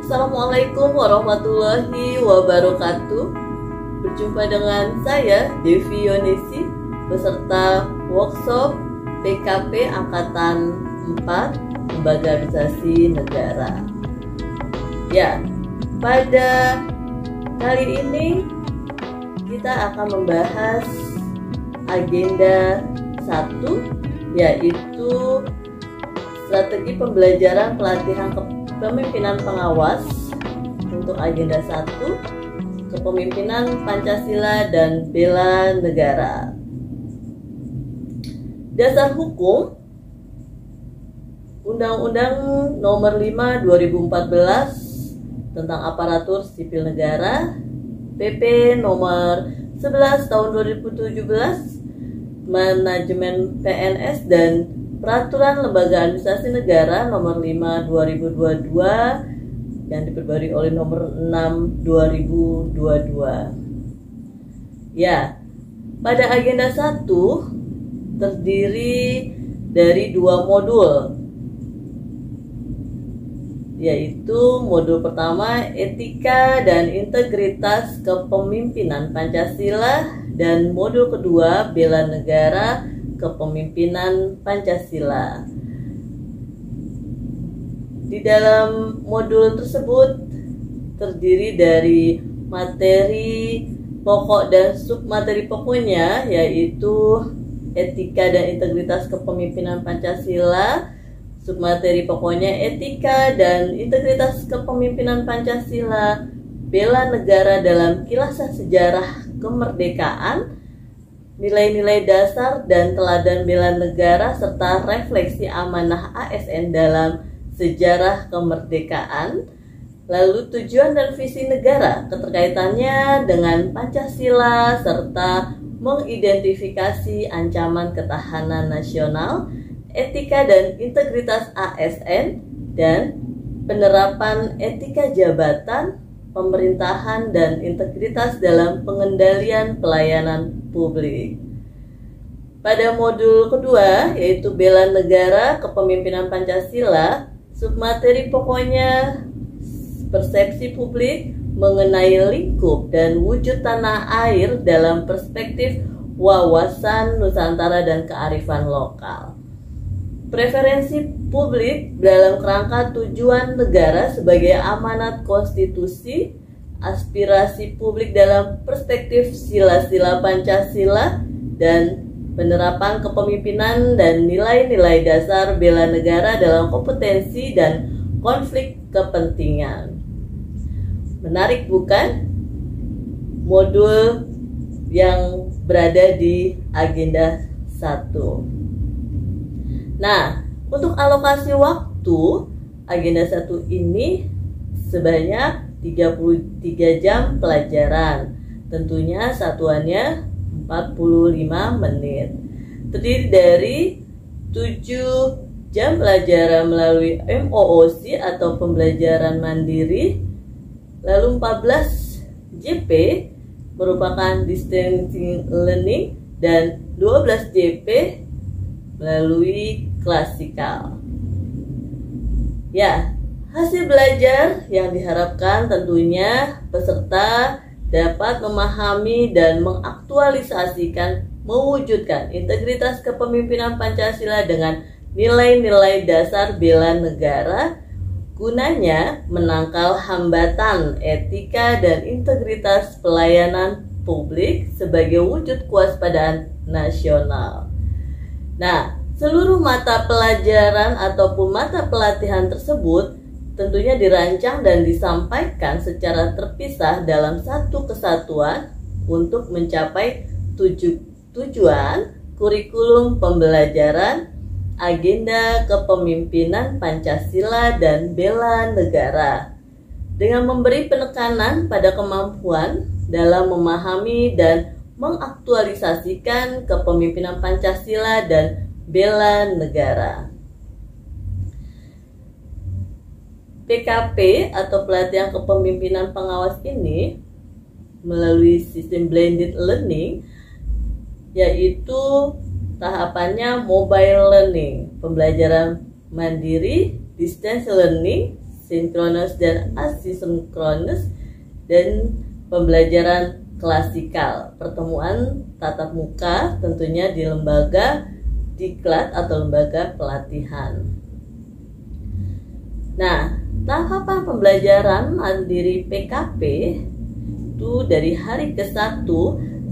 Assalamualaikum warahmatullahi wabarakatuh. Berjumpa dengan saya Devi Yonesi beserta workshop PKP Angkatan 4 Lembaga Administrasi Negara. Ya, pada kali ini kita akan membahas agenda 1, yaitu strategi pembelajaran pelatihan kepemimpinan pengawas untuk agenda 1, kepemimpinan Pancasila dan bela negara. Dasar hukum Undang-Undang Nomor 5 2014 tentang aparatur sipil negara, PP Nomor 11 Tahun 2017 Manajemen PNS, dan Peraturan Lembaga Administrasi Negara Nomor 5 2022 yang diperbarui oleh Nomor 6 2022. Ya, pada agenda 1 terdiri dari 2 modul, yaitu modul pertama Etika dan Integritas Kepemimpinan Pancasila dan modul kedua Bela Negara Kepemimpinan Pancasila. Di dalam modul tersebut terdiri dari materi pokok dan submateri pokoknya, yaitu Etika dan Integritas Kepemimpinan Pancasila. Submateri pokoknya Etika dan Integritas Kepemimpinan Pancasila, bela negara dalam kilasan sejarah kemerdekaan, nilai-nilai dasar dan teladan bela negara, serta refleksi amanah ASN dalam sejarah kemerdekaan. Lalu tujuan dan visi negara, keterkaitannya dengan Pancasila, serta mengidentifikasi ancaman ketahanan nasional, etika dan integritas ASN, dan penerapan etika jabatan, pemerintahan, dan integritas dalam pengendalian pelayanan publik. Pada modul kedua, yaitu bela negara kepemimpinan Pancasila, submateri pokoknya persepsi publik mengenai lingkup dan wujud tanah air dalam perspektif wawasan Nusantara dan kearifan lokal. Preferensi publik dalam kerangka tujuan negara sebagai amanat konstitusi, aspirasi publik dalam perspektif sila-sila Pancasila, dan penerapan kepemimpinan dan nilai-nilai dasar bela negara dalam kompetensi dan konflik kepentingan. Menarik bukan? Modul yang berada di agenda 1. Nah, untuk alokasi waktu agenda 1 ini sebanyak 33 jam pelajaran. Tentunya satuannya 45 menit. Terdiri dari 7 jam pelajaran melalui MOOC atau pembelajaran mandiri, lalu 14 JP merupakan distance learning, dan 12 JP melalui klasikal. Ya, hasil belajar yang diharapkan tentunya peserta dapat memahami dan mengaktualisasikan, mewujudkan integritas kepemimpinan Pancasila dengan nilai-nilai dasar bela negara, gunanya menangkal hambatan etika dan integritas pelayanan publik sebagai wujud kewaspadaan nasional. Nah, seluruh mata pelajaran ataupun mata pelatihan tersebut tentunya dirancang dan disampaikan secara terpisah dalam satu kesatuan untuk mencapai tujuan kurikulum pembelajaran agenda kepemimpinan Pancasila dan bela negara, dengan memberi penekanan pada kemampuan dalam memahami dan mengaktualisasikan kepemimpinan Pancasila dan bela negara. PKP atau pelatihan kepemimpinan pengawas ini melalui sistem blended learning, yaitu tahapannya mobile learning, pembelajaran mandiri, distance learning, sinkronus dan asinkronus, dan pembelajaran klasikal, pertemuan tatap muka tentunya di lembaga diklat atau lembaga pelatihan. Nah, tahapan pembelajaran mandiri PKP itu dari hari ke-1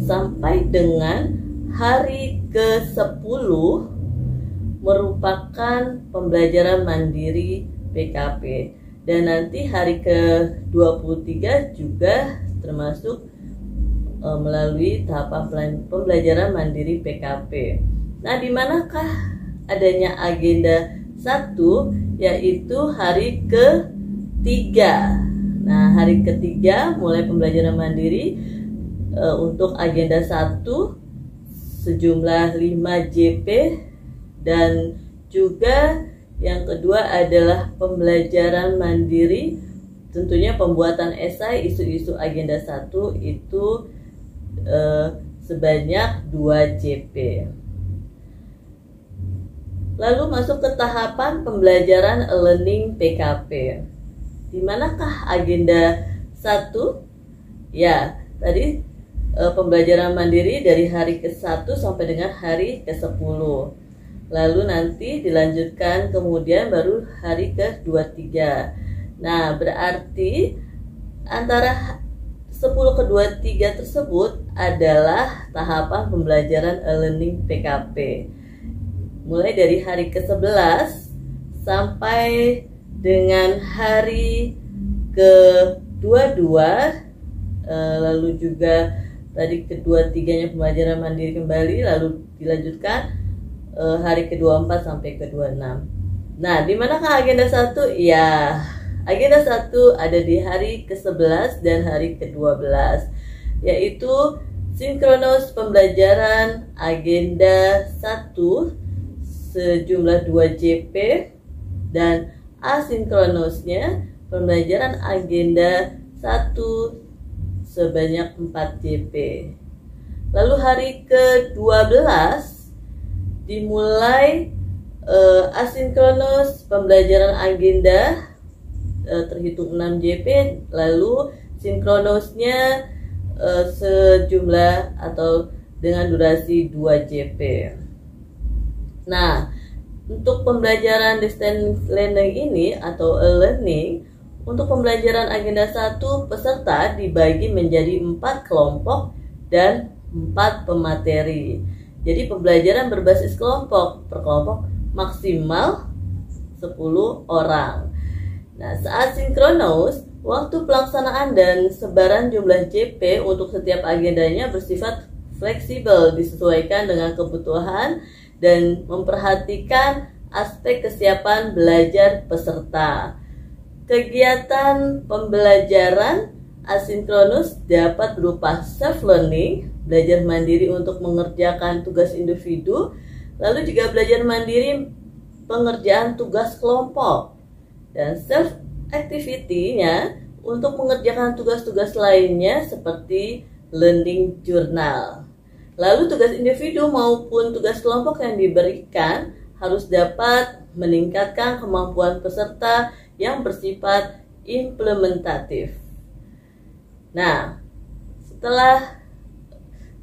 sampai dengan hari ke-10 merupakan pembelajaran mandiri PKP, dan nanti hari ke-23 juga termasuk melalui tahapan pembelajaran mandiri PKP. Nah, di manakah adanya agenda 1, yaitu hari ke-3. Nah, hari ke-3 mulai pembelajaran mandiri untuk agenda 1 sejumlah 5 JP, dan juga yang kedua adalah pembelajaran mandiri, tentunya pembuatan esai isu-isu agenda 1 itu sebanyak 2 JP. Lalu masuk ke tahapan pembelajaran learning PKP. Di manakah agenda 1? Ya, tadi pembelajaran mandiri dari hari ke-1 sampai dengan hari ke-10. Lalu nanti dilanjutkan kemudian baru hari ke-23. Nah, berarti antara 10 ke 23 tersebut adalah tahapan pembelajaran learning PKP. Mulai dari hari ke-11 sampai dengan hari ke-22, lalu juga tadi ke-23-nya pembelajaran mandiri kembali, lalu dilanjutkan hari ke-24 sampai ke-26. Nah, di manakah agenda 1? Ya, agenda 1 ada di hari ke-11 dan hari ke-12, yaitu sinkronus pembelajaran agenda 1 sejumlah 2 JP, dan asinkronusnya pembelajaran agenda 1 sebanyak 4 JP. Lalu hari ke-12 dimulai asinkronus pembelajaran agenda terhitung 6 JP, lalu sinkronusnya sejumlah atau dengan durasi 2 JP. Nah, untuk pembelajaran distance learning ini atau e-learning, untuk pembelajaran agenda 1 peserta dibagi menjadi 4 kelompok dan 4 pemateri. Jadi pembelajaran berbasis kelompok, per kelompok maksimal 10 orang. Nah, saat sinkronus, waktu pelaksanaan dan sebaran jumlah JP untuk setiap agendanya bersifat fleksibel, disesuaikan dengan kebutuhan dan memperhatikan aspek kesiapan belajar peserta. Kegiatan pembelajaran asinkronus dapat berupa self-learning, belajar mandiri untuk mengerjakan tugas individu, lalu juga belajar mandiri pengerjaan tugas kelompok, dan self-activity-nya untuk mengerjakan tugas-tugas lainnya seperti learning journal. Lalu tugas individu maupun tugas kelompok yang diberikan harus dapat meningkatkan kemampuan peserta yang bersifat implementatif. Nah, setelah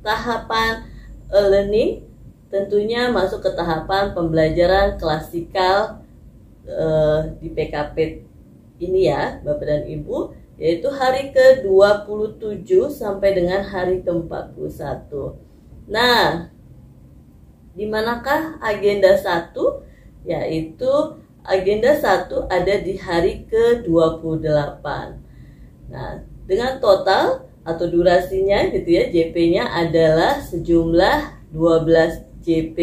tahapan learning, tentunya masuk ke tahapan pembelajaran klasikal di PKP ini ya, Bapak dan Ibu, yaitu hari ke-27 sampai dengan hari ke-41. Nah, di manakah agenda 1? Yaitu agenda 1 ada di hari ke-28. Nah, dengan total atau durasinya gitu ya, JP-nya adalah sejumlah 12 JP.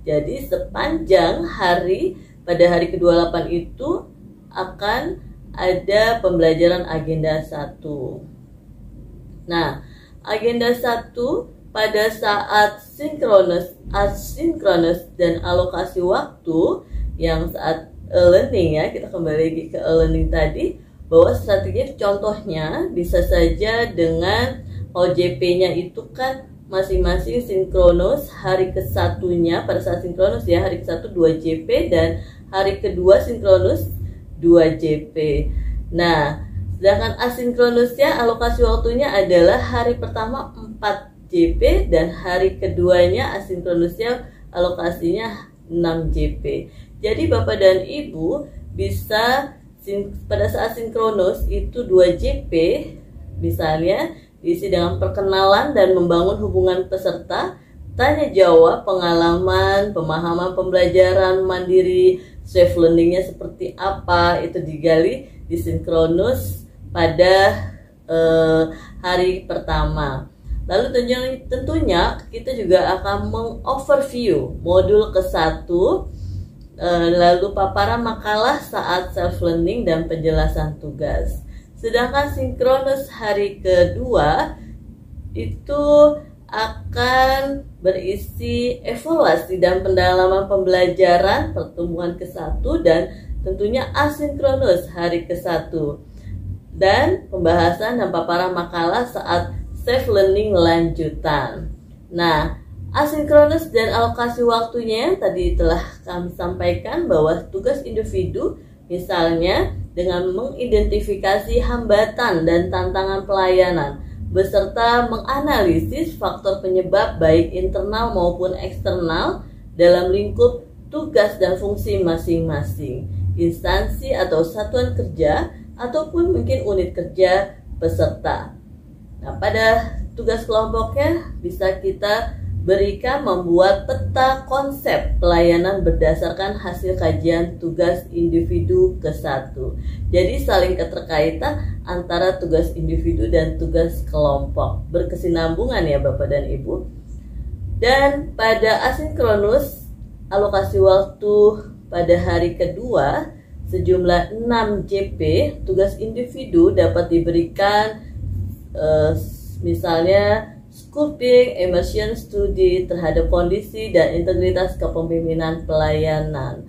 Jadi sepanjang hari pada hari ke-28 itu akan ada pembelajaran agenda 1. Nah, agenda 1 pada saat sinkronus, asinkronus, dan alokasi waktu yang saat e-learning ya, kita kembali lagi ke e-learning tadi, bahwa strategi contohnya bisa saja dengan OJP-nya itu kan masing-masing sinkronus hari ke-1-nya pada saat sinkronus ya, hari ke-1 2 JP dan hari kedua sinkronus 2 JP. Nah, sedangkan asinkronusnya alokasi waktunya adalah hari pertama 4 JP dan hari keduanya asinkronusnya alokasinya 6 JP. Jadi Bapak dan Ibu bisa pada saat sinkronus itu 2 JP misalnya diisi dengan perkenalan dan membangun hubungan peserta, tanya jawab, pengalaman, pemahaman pembelajaran mandiri, self learningnya seperti apa, itu digali di sinkronus pada hari pertama. Lalu tentunya kita juga akan mengoverview modul ke-1, lalu paparan makalah saat self learning dan penjelasan tugas. Sedangkan sinkronus hari kedua itu akan berisi evaluasi dan pendalaman pembelajaran pertemuan ke-1 dan tentunya asinkronus hari ke-1 dan pembahasan dan paparan makalah saat self learning lanjutan. Nah, asinkronus dan alokasi waktunya tadi telah kami sampaikan bahwa tugas individu misalnya dengan mengidentifikasi hambatan dan tantangan pelayanan beserta menganalisis faktor penyebab baik internal maupun eksternal dalam lingkup tugas dan fungsi masing-masing instansi atau satuan kerja ataupun mungkin unit kerja peserta. Nah, pada tugas kelompoknya bisa kita berikan membuat peta konsep pelayanan berdasarkan hasil kajian tugas individu ke-1. Jadi saling keterkaitan antara tugas individu dan tugas kelompok. Berkesinambungan ya Bapak dan Ibu. Dan pada asinkronus alokasi waktu pada hari kedua sejumlah 6 JP, tugas individu dapat diberikan misalnya scoping, immersion studi terhadap kondisi dan integritas kepemimpinan pelayanan.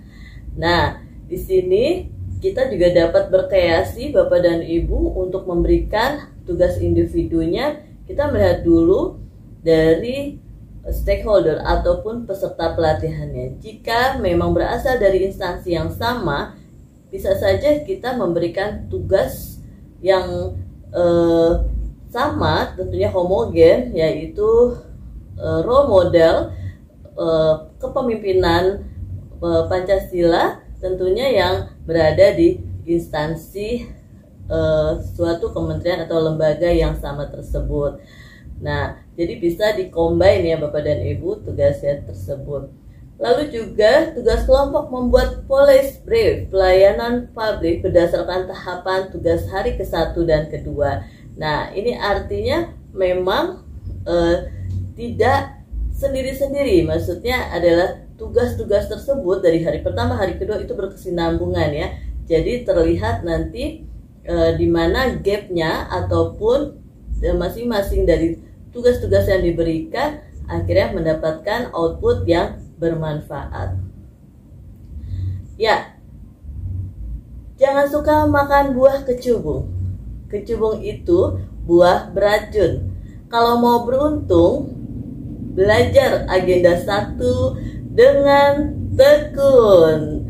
Nah, di sini kita juga dapat berkreasi Bapak dan Ibu untuk memberikan tugas individunya. Kita melihat dulu dari stakeholder ataupun peserta pelatihannya. Jika memang berasal dari instansi yang sama, bisa saja kita memberikan tugas yang sama, tentunya homogen, yaitu role model kepemimpinan Pancasila, tentunya yang berada di instansi suatu kementerian atau lembaga yang sama tersebut. Nah, jadi bisa dikombin ya Bapak dan Ibu tugasnya tersebut. Lalu juga tugas kelompok membuat policy brief pelayanan publik berdasarkan tahapan tugas hari ke-1 dan kedua. Nah, ini artinya memang tidak sendiri-sendiri. Maksudnya adalah tugas-tugas tersebut dari hari pertama, hari kedua itu berkesinambungan ya. Jadi terlihat nanti di mana gapnya ataupun masing-masing dari tugas-tugas yang diberikan akhirnya mendapatkan output yang bermanfaat. Ya, jangan suka makan buah kecubung. Kecubung itu buah beracun. Kalau mau beruntung, belajar agenda 1 dengan tekun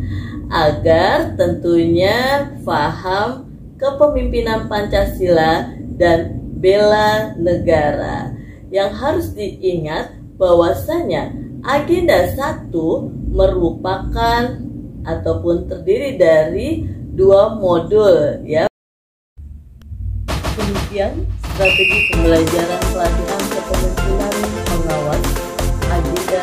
agar tentunya paham kepemimpinan Pancasila dan bela negara. Yang harus diingat bahwasanya agenda 1 merupakan ataupun terdiri dari 2 modul ya. Kemudian strategi pembelajaran pelatihan kepemimpinan pengawas agenda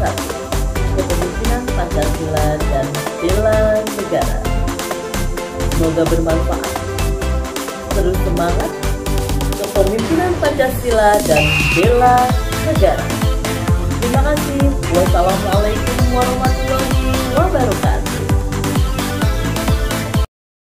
1 kepemimpinan Pancasila dan bela negara. Semoga bermanfaat. Terus semangat kepemimpinan Pancasila dan bela negara. Terima kasih. Wassalamualaikum warahmatullahi wabarakatuh.